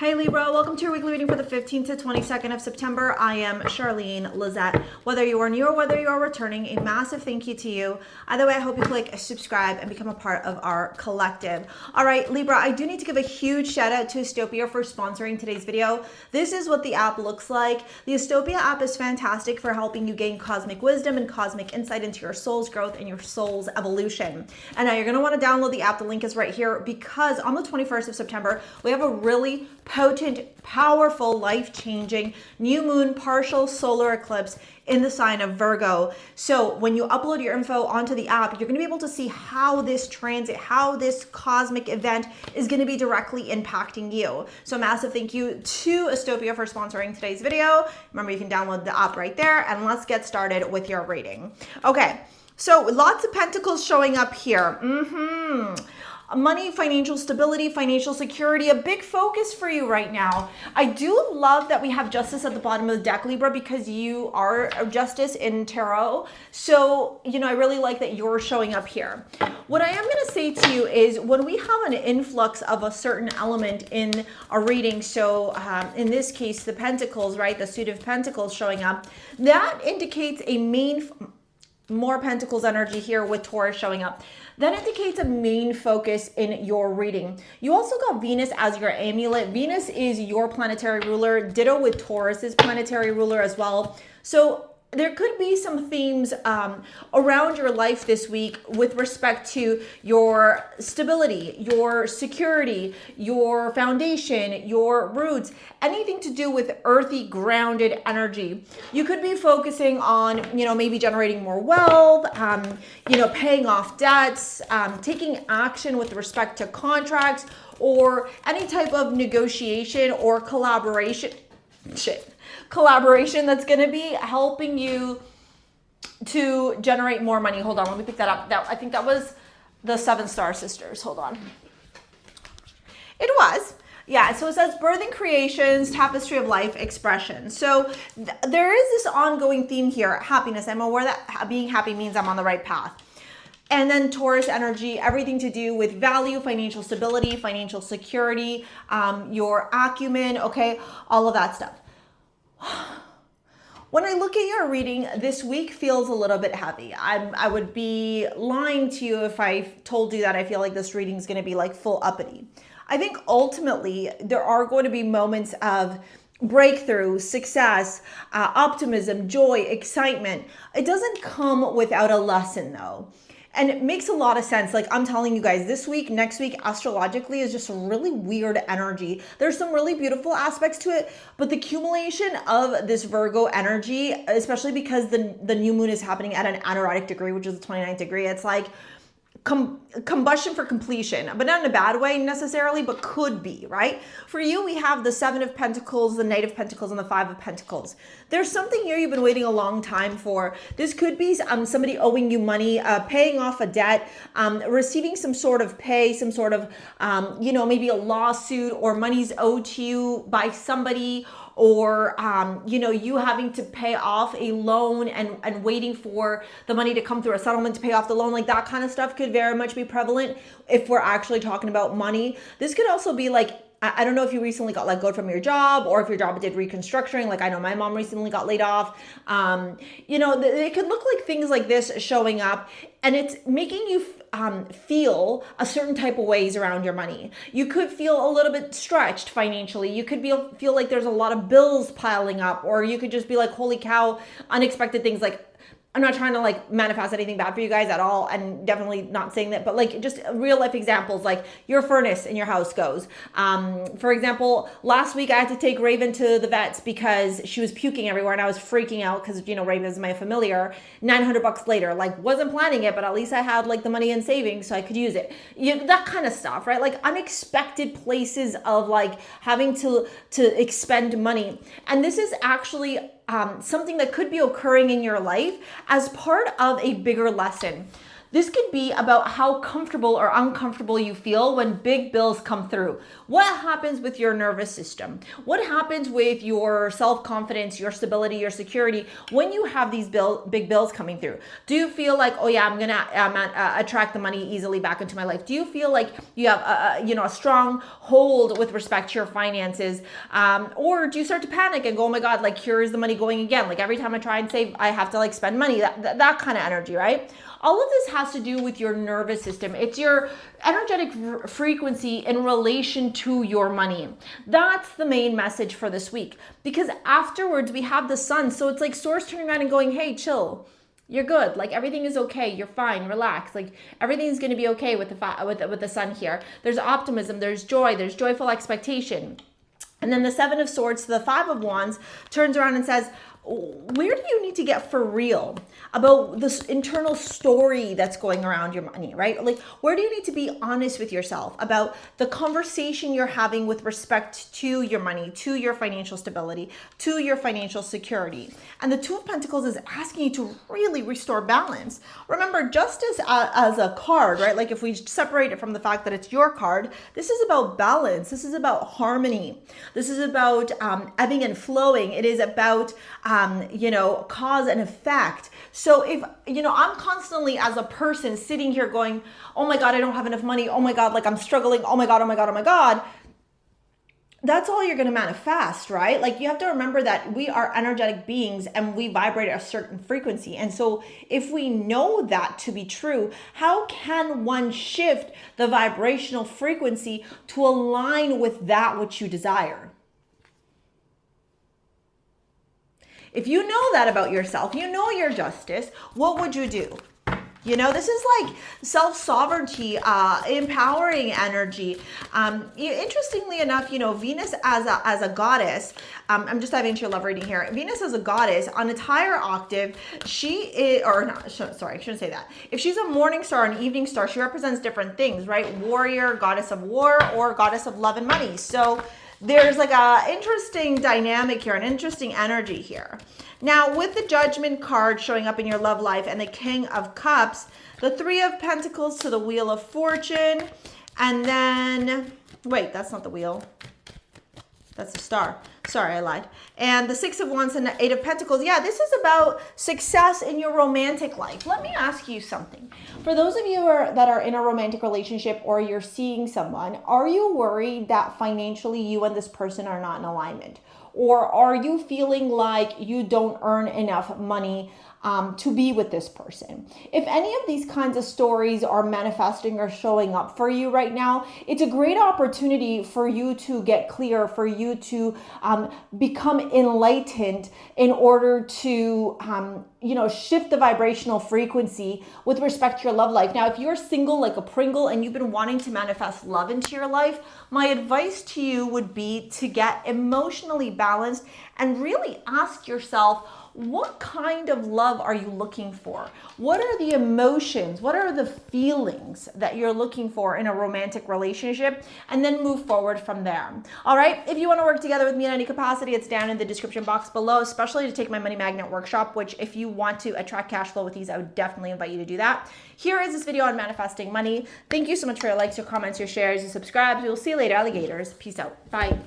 Hey Libra, welcome to your weekly reading for the 15th to 22nd of September. I am Charlene Lizette. Whether you are new or whether you are returning, a massive thank you to you. Either way, I hope you click subscribe and become a part of our collective. All right, Libra, I do need to give a huge shout out to Astopia for sponsoring today's video. This is what the app looks like. The Astopia app is fantastic for helping you gain cosmic wisdom and cosmic insight into your soul's growth and your soul's evolution. And now you're going to want to download the app. The link is right here because on the 21st of September, we have a really potent, powerful, life-changing new moon partial solar eclipse in the sign of Virgo. So when you upload your info onto the app, you're going to be able to see how this transit, how this cosmic event is going to be directly impacting you. So massive thank you to Astopia for sponsoring today's video. Remember, you can download the app right there, and let's get started with your reading. Okay, so lots of pentacles showing up here. Money, financial stability, financial security, a big focus for you right now. I do love that we have justice at the bottom of the deck, Libra, because you are justice in tarot. So, I really like that you're showing up here. What I am going to say to you is when we have an influx of a certain element in a reading, so in this case, the pentacles, right, the suit of pentacles showing up, that indicates a more pentacles energy here with Taurus showing up. That indicates a main focus in your reading. You also got Venus as your amulet. Venus is your planetary ruler. Ditto with Taurus's planetary ruler as well. So there could be some themes around your life this week with respect to your stability, your security, your foundation, your roots, anything to do with earthy, grounded energy. You could be focusing on, maybe generating more wealth, paying off debts, taking action with respect to contracts or any type of negotiation or collaboration that's going to be helping you to generate more money. Hold on, let me pick that up. I think that was the 7 Star Sisters. Hold on. It was. Yeah, so it says birthing creations, tapestry of life, expression. So there is this ongoing theme here, happiness. I'm aware that being happy means I'm on the right path. And then Taurus energy, everything to do with value, financial stability, financial security, your acumen, okay, all of that stuff. When I look at your reading, this week feels a little bit heavy. I would be lying to you if I told you that I feel like this reading is going to be like full uppity. I think ultimately there are going to be moments of breakthrough, success, optimism, joy, excitement. It doesn't come without a lesson though. And it makes a lot of sense. Like I'm telling you guys, this week, next week, astrologically is just a really weird energy. There's some really beautiful aspects to it, but the accumulation of this Virgo energy, especially because the new moon is happening at an anaretic degree, which is the 29th degree, it's like combustion for completion, but not in a bad way necessarily, but could be, right? For you, we have the 7 of Pentacles, the Knight of Pentacles, and the 5 of Pentacles. There's something here you've been waiting a long time for. This could be somebody owing you money, paying off a debt, receiving some sort of pay, some sort of, maybe a lawsuit or money's owed to you by somebody, or you having to pay off a loan and waiting for the money to come through a settlement to pay off the loan. Like that kind of stuff could very much be prevalent if we're actually talking about money. This could also be like, I don't know if you recently got let go from your job or if your job did reconstructing. Like I know my mom recently got laid off. It could look like things like this showing up, and it's making you feel a certain type of ways around your money. You could feel a little bit stretched financially. You could feel like there's a lot of bills piling up, or you could just be like, holy cow, unexpected things. Like I'm not trying to like manifest anything bad for you guys at all, and definitely not saying that, but like just real life examples, like your furnace in your house goes. For example, last week I had to take Raven to the vets because she was puking everywhere and I was freaking out because, Raven is my familiar. $900 later, like wasn't planning it, but at least I had like the money in savings so I could use it. That kind of stuff, right? Like unexpected places of like having to expend money. And this is actually something that could be occurring in your life as part of a bigger lesson. This could be about how comfortable or uncomfortable you feel when big bills come through. What happens with your nervous system? What happens with your self-confidence, your stability, your security when you have these big bills coming through? Do you feel like, oh yeah, I'm gonna attract the money easily back into my life? Do you feel like you have a strong hold with respect to your finances? Or do you start to panic and go, oh my God, like here is the money going again. Like every time I try and save, I have to like spend money, that kind of energy, right? All of this has to do with your nervous system. It's your energetic frequency in relation to your money. That's the main message for this week, because afterwards we have the sun. So it's like source turning around and going, hey, chill. You're good. Like everything is okay. You're fine. Relax. Like everything's going to be okay with the sun here. There's optimism. There's joy. There's joyful expectation. And then the Seven of Swords to the Five of Wands turns around and says, where do you need to get for real about this internal story that's going around your money, right? Like, where do you need to be honest with yourself about the conversation you're having with respect to your money, to your financial stability, to your financial security? And the Two of Pentacles is asking you to really restore balance. Remember, just as a card, right? Like if we separate it from the fact that it's your card, this is about balance. This is about harmony. This is about ebbing and flowing. It is about cause and effect. So if, I'm constantly as a person sitting here going, oh my God, I don't have enough money. Oh my God, like I'm struggling. Oh my God, oh my God, oh my God. That's all you're going to manifest, right? Like you have to remember that we are energetic beings and we vibrate at a certain frequency. And so if we know that to be true, how can one shift the vibrational frequency to align with that which you desire? If you know that about yourself, you know your justice, what would you do? This is like self-sovereignty, empowering energy. Interestingly enough, Venus as a goddess, I'm just diving into your love reading here. Venus as a goddess on its higher octave, she is, or not, sorry, I shouldn't say that. If she's a morning star, an evening star, she represents different things, right? Warrior, goddess of war, or goddess of love and money. So there's like a interesting dynamic here, an interesting energy here. Now, with the Judgment card showing up in your love life and the King of Cups, the Three of Pentacles to the Wheel of Fortune, and then, wait, that's not the wheel. That's the star. Sorry, I lied. And the Six of Wands and the Eight of Pentacles. Yeah, this is about success in your romantic life. Let me ask you something. For those of you that are in a romantic relationship or you're seeing someone, are you worried that financially you and this person are not in alignment? Or are you feeling like you don't earn enough money to be with this person? If any of these kinds of stories are manifesting or showing up for you right now, it's a great opportunity for you to get clear, for you to become enlightened in order to shift the vibrational frequency with respect to your love life. Now, if you're single like a Pringle and you've been wanting to manifest love into your life, my advice to you would be to get emotionally balanced and really ask yourself, what kind of love are you looking for? What are the emotions? What are the feelings that you're looking for in a romantic relationship? And then move forward from there. All right. If you want to work together with me in any capacity, it's down in the description box below, especially to take my money magnet workshop, which if you want to attract cash flow with these, I would definitely invite you to do that. Here is this video on manifesting money. Thank you so much for your likes, your comments, your shares, your subscribes. We'll see you later, alligators. Peace out. Bye.